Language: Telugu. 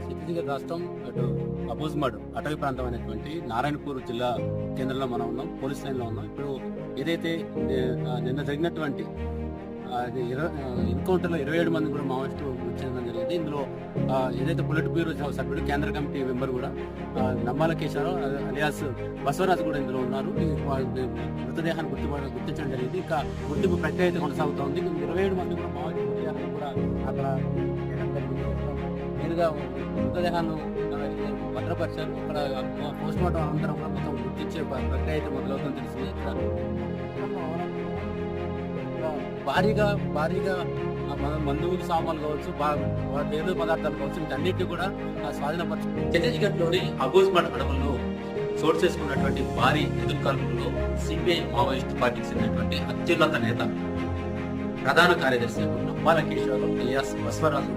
ఛత్తీస్గఢ్ రాష్ట్రం అటు అబూజ్మడ్ అటవీ ప్రాంతం అనేటువంటి నారాయణపూర్ జిల్లా కేంద్రంలో మనం ఉన్నాం, పోలీస్ లైన్లో ఉన్నాం. ఇప్పుడు ఏదైతే నిన్న జరిగినటువంటి ఎన్కౌంటర్లో 27 మంది కూడా మావోయిస్టులు మృతి చెందడం జరిగింది. ఇందులో ఏదైతే పొలిట్ బ్యూరో సభ్యుడు, కేంద్ర కమిటీ మెంబర్ కూడా నమ్మాల కేశవరావు అలియాస్ బసవరాజు కూడా ఇందులో ఉన్నారు. మృతదేహాన్ని గుర్తించడం జరిగింది. ఇంకా గుర్తింపు ప్రక్రియ అయితే కొనసాగుతోంది. 27 మంది కూడా మావోయిస్టు మృతదేహాన్ని కూడా అక్కడ నేరుగా మృతదేహాన్ని భద్రపరిచారు. ఇక్కడ పోస్ట్ మార్టం అనంతరం కూడా మొత్తం గుర్తించే ప్రక్రియ అయితే మొదలవుతుందని తెలిసింది. ఇక్కడ భారీగా మందువులు సామాన్లు కావచ్చు, పేరు పదార్థాలు కావచ్చు, వీటన్నిటిని కూడా స్వాధీనపరచు. ఛత్తీస్గఢ్లోని అబూజ్మడ్ అడవుల్లో చోటు చేసుకున్నటువంటి భారీ ఎదుర్కాల్పుల్లో సిపిఐ మావోయిస్ట్ పార్టీకి చెందినటువంటి అత్యున్నత నేత, ప్రధాన కార్యదర్శి నమ్మాల కేశవరావు అలియాస్ బసవరాజు